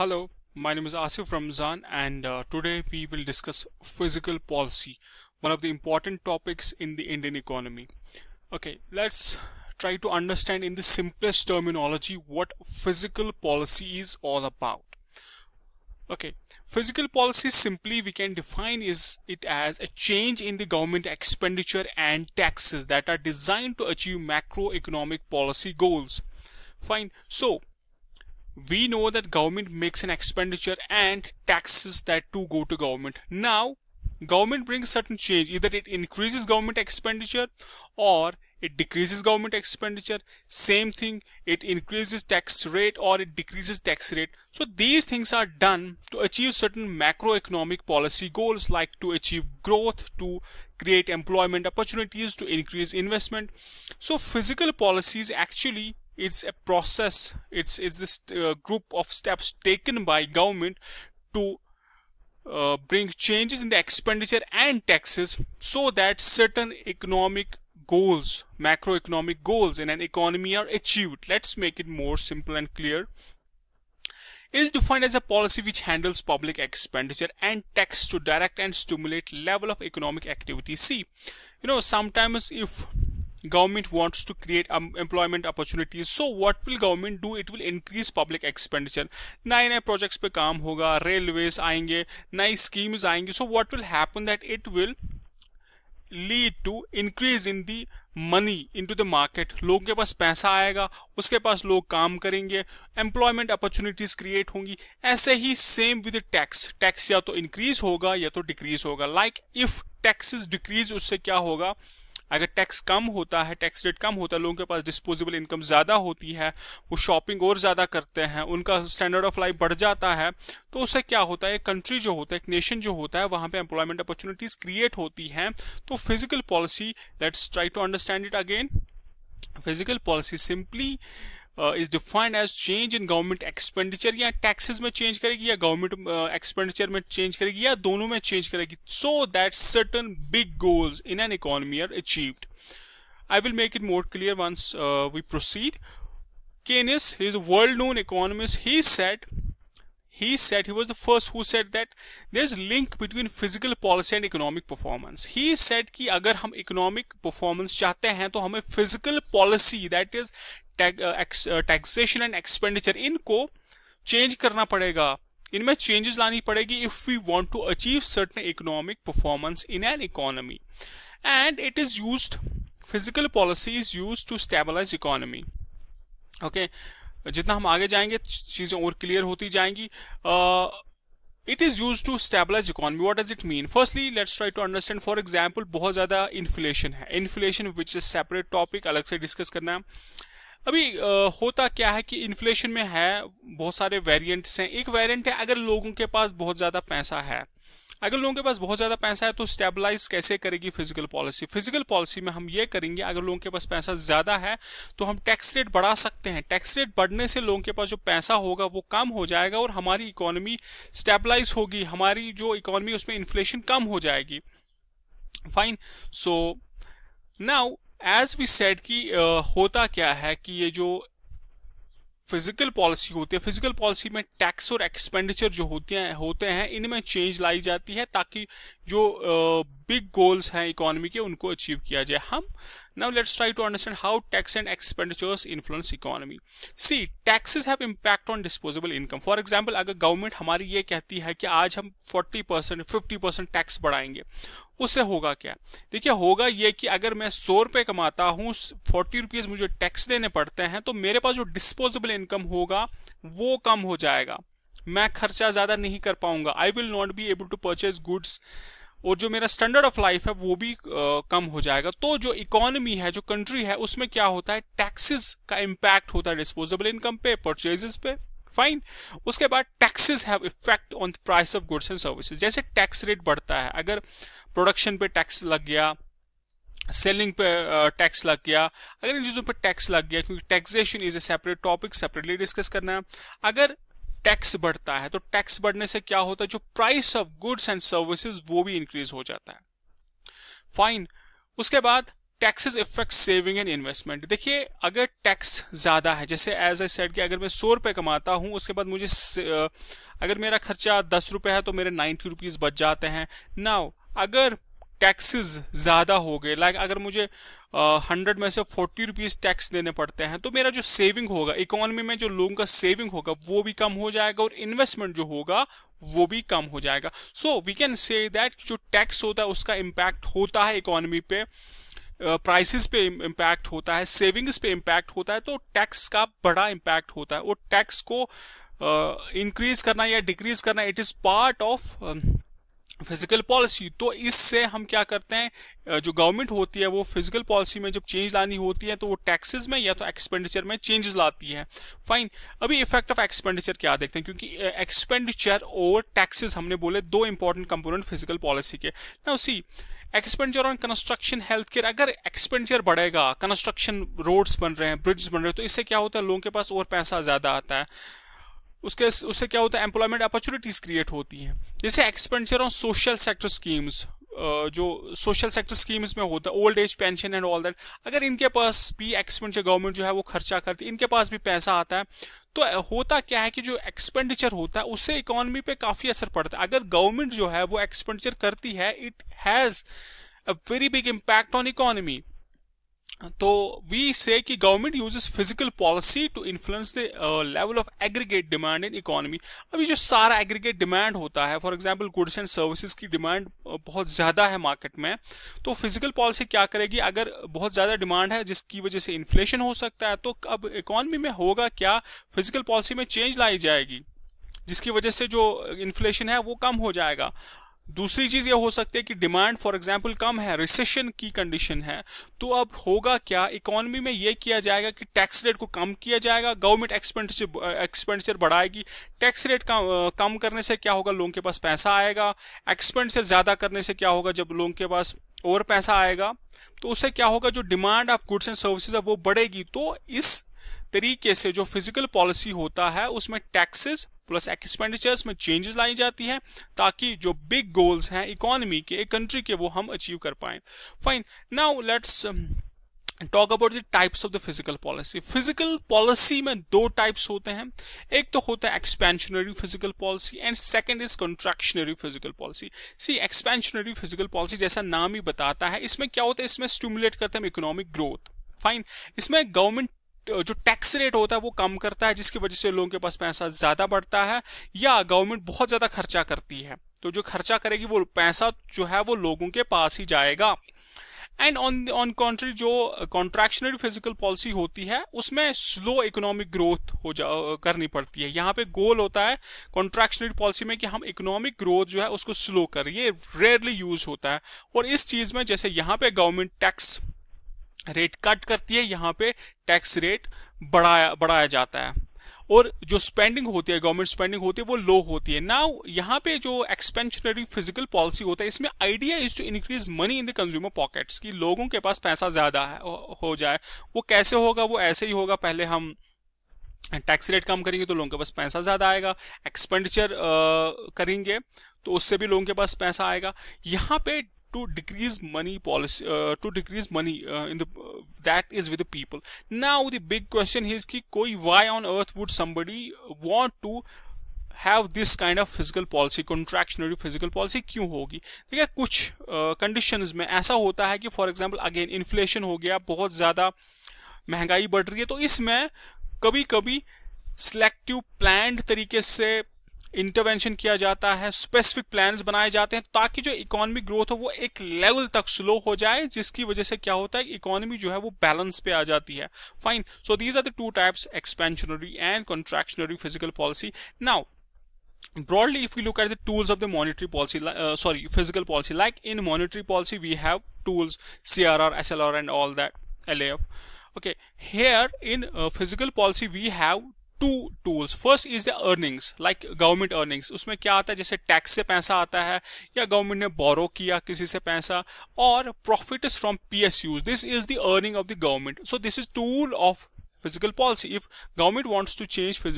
Hello, my name is Asif Ramzan and today we will discuss fiscal policy, one of the important topics in the Indian economy. Okay, let's try to understand in the simplest terminology what fiscal policy is all about. Okay, fiscal policy simply we can define it as a change in the government expenditure and taxes that are designed to achieve macroeconomic policy goals. Fine. So we know that government makes an expenditure and taxes that too go to government. Now government brings certain change, either it increases government expenditure or it decreases government expenditure. Same thing, it increases tax rate or it decreases tax rate. So these things are done to achieve certain macroeconomic policy goals, like to achieve growth, to create employment opportunities, to increase investment. So fiscal policies actually, it's a process, it's this group of steps taken by government to bring changes in the expenditure and taxes so that certain economic goals, macroeconomic goals in an economy are achieved. Let's make it more simple and clear. It is defined as a policy which handles public expenditure and tax to direct and stimulate level of economic activity. See, sometimes if government wants to create employment opportunities, so what will government do? It will increase public expenditure. नए नए projects पे काम होगा, railways आएंगे, नई schemes आएंगे. So what will happen that it will lead to increase in the money into the market. लोगों के पास पैसा आएगा, उसके पास लोग काम करेंगे, employment opportunities create होंगी. ऐसे ही same with the tax. Tax या तो increase होगा या तो decrease होगा. Like if taxes decrease, उससे क्या होगा? अगर टैक्स कम होता है, टैक्स रेट कम होता है, लोगों के पास डिस्पोजेबल इनकम ज़्यादा होती है, वो शॉपिंग और ज़्यादा करते हैं, उनका स्टैंडर्ड ऑफ लाइफ बढ़ जाता है, तो उससे क्या होता है? एक कंट्री जो होता है, एक नेशन जो होता है, वहाँ पे एम्प्लॉयमेंट अपॉर्चुनिटीज़ क्रिएट होती हैं. तो fiscal policy, let's try to understand it again. Fiscal policy simply is defined as change in government expenditure, या taxes में change करेगी या government expenditure में change करेगी या दोनों में change करेगी, so that certain big goals in an economy are achieved. I will make it more clear once we proceed. Keynes, he is a world-known economist. He was the first who said that there's link between fiscal policy and economic performance. He said कि अगर हम economic performance चाहते हैं तो हमें fiscal policy, that is taxation and expenditure, इनको change करना पड़ेगा, इनमें changes लानी पड़ेगी if we want to achieve certain economic performance in an economy. And it is used, fiscal policy is used to stabilize economy. Okay, जितना हम आगे जाएंगे चीजें और क्लियर होती जाएंगी. It is used to stabilize economy. What does it mean? Firstly, let's try to understand. For example, बहुत ज़्यादा inflation है. Inflation which is separate topic, अलग से डिस्कस करना है. अभी होता क्या है कि इन्फ्लेशन में है बहुत सारे वेरिएंट्स हैं. एक वेरिएंट है अगर लोगों के पास बहुत ज़्यादा पैसा है. अगर लोगों के पास बहुत ज़्यादा पैसा है तो स्टेबलाइज कैसे करेगी फिजिकल पॉलिसी? फिजिकल पॉलिसी में हम ये करेंगे, अगर लोगों के पास पैसा ज़्यादा है तो हम टैक्स रेट बढ़ा सकते हैं. टैक्स रेट बढ़ने से लोगों के पास जो पैसा होगा वो कम हो जाएगा और हमारी इकोनॉमी स्टेबलाइज होगी, हमारी जो इकोनॉमी उसमें इन्फ्लेशन कम हो जाएगी. Fine. So now as we said कि होता क्या है कि ये जो फिजिकल पॉलिसी होती है, फिजिकल पॉलिसी में टैक्स और एक्सपेंडिचर जो होते हैं इनमें चेंज लाई जाती है ताकि जो बिग गोल्स हैं इकोनॉमी के उनको अचीव किया जाए. हम now let's try to understand how tax and expenditures influence economy. See, taxes have impact on disposable income. For example, अगर गवर्नमेंट हमारी ये कहती है कि आज हम 40% 50% टैक्स बढ़ाएंगे, उससे होगा क्या? देखिए, होगा ये कि अगर मैं 100 रुपये कमाता हूँ, 40 रुपीज़ मुझे टैक्स देने पड़ते हैं, तो मेरे पास जो डिस्पोजेबल इनकम होगा वो कम हो जाएगा, मैं खर्चा ज़्यादा नहीं कर पाऊंगा. I will not be able to purchase goods, और जो मेरा स्टैंडर्ड ऑफ लाइफ है वो भी कम हो जाएगा. तो जो इकोनॉमी है, जो कंट्री है, उसमें क्या होता है? टैक्सेस का इम्पैक्ट होता है डिस्पोजेबल इनकम पे, परचेजेस पे. फाइन. उसके बाद taxes have effect on the price of goods and services. जैसे टैक्स रेट बढ़ता है, अगर प्रोडक्शन पे टैक्स लग गया, सेलिंग पे टैक्स लग गया, अगर इन चीज़ों पे टैक्स लग गया, क्योंकि taxation is a separate topic, separately discuss करना है. अगर टैक्स बढ़ता है तो टैक्स बढ़ने से क्या होता है? जो price of goods and services वो भी इंक्रीज हो जाता है. फाइन. उसके बाद taxes effect saving and investment. देखिए अगर टैक्स ज़्यादा है, जैसे एज आई सेड कि अगर मैं 100 रुपये कमाता हूँ, उसके बाद मुझे अगर मेरा खर्चा 10 रुपये है तो मेरे 90 रुपीज़ बच जाते हैं। नाउ अगर टैक्सेस ज़्यादा हो गए, लाइक अगर मुझे 100 में से 40 रुपीज़ टैक्स देने पड़ते हैं, तो मेरा जो सेविंग होगा इकोनॉमी में, जो लोगों का सेविंग होगा वो भी कम हो जाएगा और इन्वेस्टमेंट जो होगा वो भी कम हो जाएगा। So we can say that जो टैक्स होता है उसका इम्पैक्ट होता है इकोनॉमी पे, प्राइसेस पे इम्पैक्ट होता है, सेविंग्स पे इम्पैक्ट होता है, तो टैक्स का बड़ा इम्पैक्ट होता है। और टैक्स को इंक्रीज करना या डिक्रीज करना, it is part of fiscal policy. तो इससे हम क्या करते हैं, जो गवर्नमेंट होती है वो फिजिकल पॉलिसी में जब चेंज लानी होती है तो वो टैक्सेस में या तो एक्सपेंडिचर में चेंजेस लाती है। फाइन, अभी इफेक्ट ऑफ एक्सपेंडिचर क्या देखते हैं, क्योंकि एक्सपेंडिचर और टैक्सेस हमने बोले दो इंपॉर्टेंट कंपोनेंट फिजिकल पॉलिसी के। Now see, expenditure on construction, health care, अगर एक्सपेंडिचर बढ़ेगा, कंस्ट्रक्शन, रोड्स बन रहे हैं, ब्रिड्ज बन रहे हैं, तो इससे क्या होता है, लोगों के पास और पैसा ज्यादा आता है, उससे क्या होता है, एम्प्लॉयमेंट अपॉर्चुनिटीज क्रिएट होती हैं। जैसे expenditure on social sector schemes, जो सोशल सेक्टर स्कीम्स में होता है, old age pension and all that, अगर इनके पास भी एक्सपेंडिचर गवर्नमेंट जो है वो खर्चा करती है, इनके पास भी पैसा आता है, तो होता क्या है कि जो एक्सपेंडिचर होता है उससे इकोनॉमी पे काफी असर पड़ता है। अगर गवर्नमेंट जो है वो एक्सपेंडिचर करती है, it has a very big impact on economy. तो वी से कि government uses fiscal policy to influence the level of aggregate demand in economy. अभी जो सारा एग्रीगेट डिमांड होता है, for example goods and services की डिमांड बहुत ज़्यादा है मार्केट में, तो फिजिकल पॉलिसी क्या करेगी, अगर बहुत ज़्यादा डिमांड है जिसकी वजह से इन्फ्लेशन हो सकता है, तो अब इकोनॉमी में होगा क्या, फिजिकल पॉलिसी में चेंज लाई जाएगी जिसकी वजह से जो इन्फ्लेशन है वो कम हो जाएगा। दूसरी चीज ये हो सकती है कि डिमांड फॉर एग्जांपल कम है, रिसेशन की कंडीशन है, तो अब होगा क्या, इकोनॉमी में ये किया जाएगा कि टैक्स रेट को कम किया जाएगा, गवर्नमेंट एक्सपेंडिचर बढ़ाएगी। टैक्स रेट कम करने से क्या होगा, लोगों के पास पैसा आएगा। एक्सपेंडिचर ज्यादा करने से क्या होगा, जब लोगों के पास और पैसा आएगा तो उससे क्या होगा, जो demand of goods and services है वो बढ़ेगी। तो इस तरीके से जो फिजिकल पॉलिसी होता है उसमें टैक्सेस प्लस एक्सपेंडिचर्स में चेंजेस लाई जाती है, ताकि जो बिग गोल्स हैं इकोनॉमी के, एक कंट्री के, वो हम अचीव कर पाए। Fine, now let's talk about the types of the fiscal policy. Fiscal policy में दो टाइप्स होते हैं, एक तो होता है expansionary fiscal policy and second is contractionary fiscal policy. See, expansionary fiscal policy जैसा नाम ही बताता है, इसमें क्या होता है, इसमें स्टिमुलेट करते हैं इकोनॉमिक ग्रोथ। फाइन, इसमें गवर्नमेंट जो टैक्स रेट होता है वो कम करता है, जिसकी वजह से लोगों के पास पैसा ज्यादा बढ़ता है, या गवर्नमेंट बहुत ज्यादा खर्चा करती है, तो जो खर्चा करेगी वो पैसा जो है वो लोगों के पास ही जाएगा। एंड ऑन कॉन्ट्री जो कॉन्ट्रैक्शनरी फिजिकल पॉलिसी होती है उसमें स्लो इकोनॉमिक ग्रोथ करनी पड़ती है। यहाँ पे गोल होता है कॉन्ट्रैक्शनरी पॉलिसी में कि हम इकोनॉमिक ग्रोथ जो है उसको स्लो करें, ये रेयरली यूज होता है। और इस चीज में जैसे यहाँ पे गवर्नमेंट टैक्स रेट कट करती है, यहाँ पे टैक्स रेट बढ़ाया जाता है, और जो स्पेंडिंग होती है, गवर्नमेंट स्पेंडिंग होती है, वो लो होती है। नाउ यहाँ पे जो एक्सपेंशनरी फिजिकल पॉलिसी होता है, इसमें idea is to increase money in the consumer pockets, कि लोगों के पास पैसा ज्यादा हो जाए। वो कैसे होगा, वो ऐसे ही होगा, पहले हम टैक्स रेट कम करेंगे तो लोगों के पास पैसा ज्यादा आएगा, एक्सपेंडिचर करेंगे तो उससे भी लोगों के पास पैसा आएगा। यहाँ पे to decrease money policy, to decrease money in the that is with the people. Now the big question is कि कोई why on earth would somebody want to have this kind of physical policy, contractionary physical policy क्यों होगी? देखिए कुछ conditions में ऐसा होता है कि for example again inflation हो गया, बहुत ज़्यादा महंगाई बढ़ रही है, तो इसमें कभी कभी selective planned तरीके से इंटरवेंशन किया जाता है, स्पेसिफिक प्लान्स बनाए जाते हैं ताकि जो इकोनॉमिक ग्रोथ हो वो एक लेवल तक स्लो हो जाए, जिसकी वजह से क्या होता है, इकोनॉमी जो है वो बैलेंस पे आ जाती है। Fine, so these are the two types, expansionary and contractionary fiscal policy. Now broadly if we look at the tools of the monetary policy, physical policy, like in monetary policy we have tools CRR, SLR and all that, LAF. Okay, here in physical policy we have two tools. First is the earnings, like government earnings. उसमें क्या आता है, जैसे tax से पैसा आता है या गवर्नमेंट ने बोरो किया किसी से पैसा, और profit is from PSUs. This is the earning of the government. So this is tool of fiscal policy. If government wants to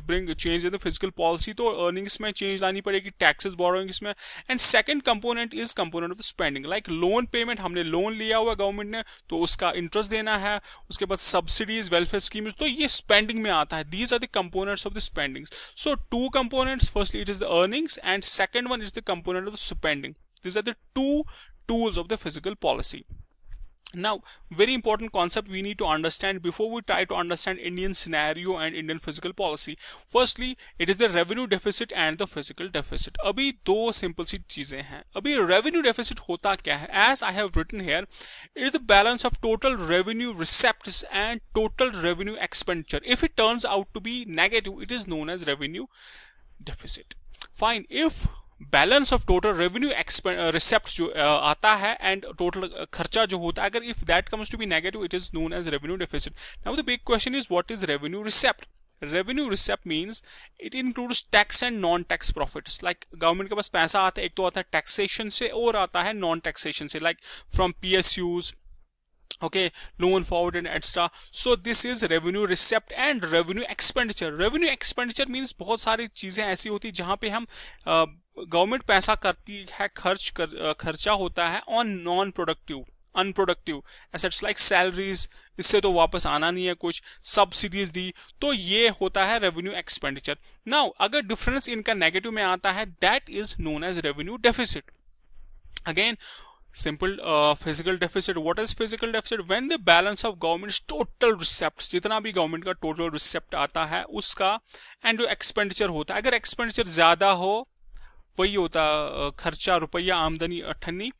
bring change in the fiscal policy, तो अर्निंग्स में चेंज लानी पड़ेगी, टैक्सेस बोरोइंग्स में. And second component is component of spending, like loan payment. हमने loan लिया हुआ government ने, तो उसका इंटरेस्ट देना है. उसके बाद सब्सिडीज, वेलफेयर स्कीम्स, तो ये स्पेंडिंग में आता है. These are the components of the spendings. So two components, firstly it is the earnings and second one is the component of the spending. These are the two tools of the fiscal policy. Now, very important concept we need to understand before we try to understand Indian scenario and Indian fiscal policy. Firstly, it is the revenue deficit and the fiscal deficit. अभी दो simple सी चीजें हैं. अभी revenue deficit होता क्या है? As I have written here, it is the balance of total revenue receipts and total revenue expenditure. If it turns out to be negative, it is known as revenue deficit. Fine. If balance of total revenue receipt जो आता है and total खर्चा जो होता है, अगर if that comes to be negative, it is known as revenue deficit. Now the big question is what is revenue receipt. Revenue receipt means it includes tax and non tax profits. Like government के पास पैसा आता है, एक तो आता है taxation से और आता है नॉन टैक्सेशन से, like from PSUs, okay, loan forward and etc. So this is revenue receipt and revenue expenditure. Revenue expenditure means बहुत सारी चीजें ऐसी होती है जहां पे हम गवर्नमेंट पैसा करती है, खर्चा होता है on non productive, unproductive assets like salaries, इससे तो वापस आना नहीं है कुछ, सब्सिडीज दी, तो ये होता है रेवेन्यू एक्सपेंडिचर. नाउ अगर डिफरेंस इनका नेगेटिव में आता है, that is known as revenue deficit. Again simple, physical deficit. What is physical deficit? When the balance of government's total receipts, जितना भी गवर्नमेंट का टोटल रिसेप्ट आता है उसका, एंड जो एक्सपेंडिचर होता है, अगर एक्सपेंडिचर ज्यादा हो, वही होता खर्चा रुपया, आमदनी अठन्नी,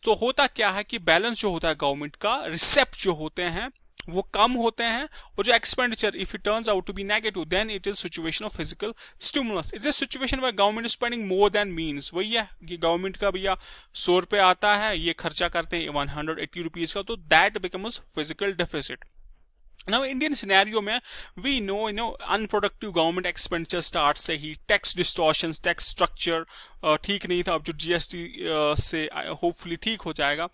तो होता क्या है कि बैलेंस जो होता है गवर्नमेंट का, रिसेप्ट जो होते हैं वो कम होते हैं, और जो expenditure if it turns out to be negative, then it is situation of fiscal stimulus. It's a situation where government is spending more than means. वही है कि गवर्नमेंट का भैया 100 रुपये आता है, ये खर्चा करते हैं 180 रुपीज का, तो that becomes physical deficit. Now Indian scenario में we know unproductive government expenditure start से ही, tax distortions, tax structure ठीक नहीं था, अब जो GST से hopefully ठीक हो जाएगा,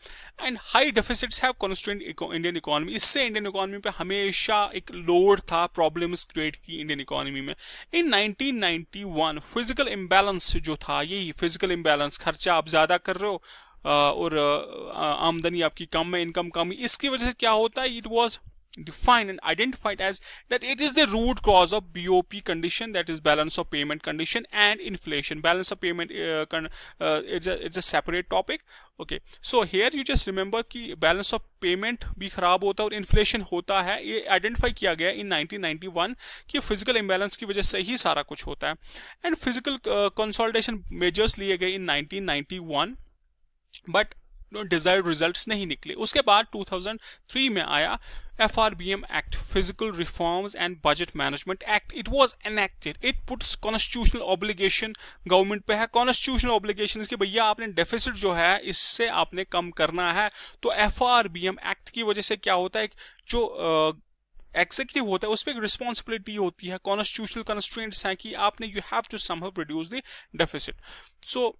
and high deficits have constrained Indian economy. इससे Indian economy पे हमेशा एक लोड था, problems create की Indian economy में. In 1991 physical imbalance जो था, यही physical imbalance, खर्चा आप ज्यादा कर रहे हो और आमदनी आपकी कम है, इनकम कम, इसकी वजह से क्या होता है, it was defined and identified as that it is the root cause of BOP condition, that is balance of payment condition, and inflation. Balance of payment it's a separate topic. Okay, so here you just remember कि balance of payment भी खराब होता है और inflation होता है. ये identify किया गया in 1991 कि physical imbalance की वजह से ही सारा कुछ होता है. And physical consolidation measures लिए गए in 1991, but डिजायर्ड रिजल्ट्स नहीं निकले. उसके बाद 2003 में आया FRBM act, physical reforms and budget management act. It was enacted, it puts constitutional obligation government पे है, कॉन्स्टिट्यूशनल ऑब्लिगेशन कि भैया आपने डेफिसिट जो है इससे आपने कम करना है. तो FRBM एक्ट की वजह से क्या होता है, जो एग्जीक्यूटिव होता है उस पर एक रिस्पॉन्सिबिलिटी होती है, कॉन्स्टिट्यूशनल कंस्ट्रेंट्स हैं कि आपने you have to somehow reduce the deficit. So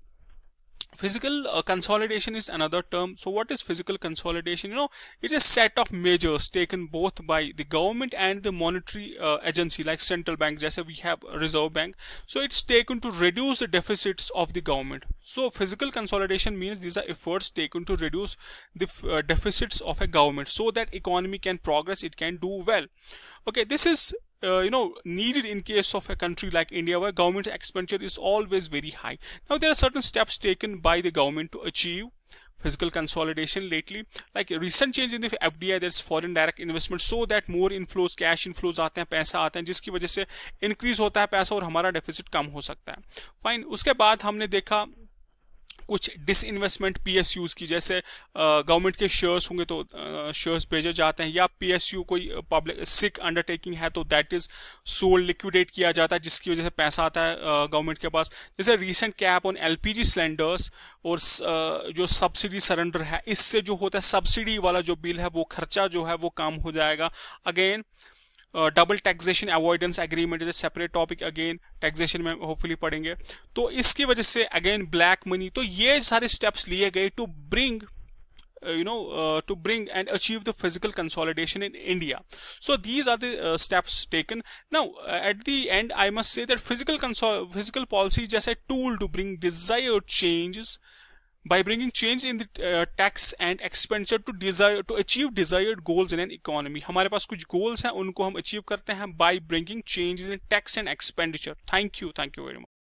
physical consolidation is another term. So what is physical consolidation? It's a set of measures taken both by the government and the monetary agency like central bank, जैसे we have Reserve Bank. So it's taken to reduce the deficits of the government. So physical consolidation means these are efforts taken to reduce the deficits of a government so that economy can progress, it can do well. Okay, this is needed in case of a country like India where government expenditure is always very high. Now there are certain steps taken by the government to achieve physical consolidation lately, like a recent change in the FDI, that's foreign direct investment, so that more inflows, cash inflows आते हैं, पैसा आते हैं, जिसकी वजह से increase होता है पैसा और हमारा deficit कम हो सकता है. Fine. उसके बाद हमने देखा कुछ डिसइन्वेस्टमेंट PSUs की, जैसे गवर्नमेंट के शेयर्स होंगे तो शेयर्स भेजे जाते हैं, या PSU कोई पब्लिक सिक अंडरटेकिंग है तो दैट इज सोल्ड, लिक्विडेट किया जाता है, जिसकी वजह से पैसा आता है गवर्नमेंट के पास. जैसे recent cap on LPG cylinders और जो सब्सिडी सरेंडर है, इससे जो होता है सब्सिडी वाला जो बिल है वो खर्चा जो है वो कम हो जाएगा. Again double taxation avoidance agreement is separate topic, again taxation में होपफुली पढ़ेंगे. तो इसकी वजह से अगेन ब्लैक मनी, तो ये सारे स्टेप्स लिए गए to bring to bring and achieve the physical consolidation in India. So these are the steps taken. Now at the end, I must say that physical policy is just a tool to bring desired changes. By bringing change in the tax and expenditure to achieve desired goals in an economy. हमारे पास कुछ goals हैं, उनको हम achieve करते हैं by bringing changes in tax and expenditure. Thank you very much.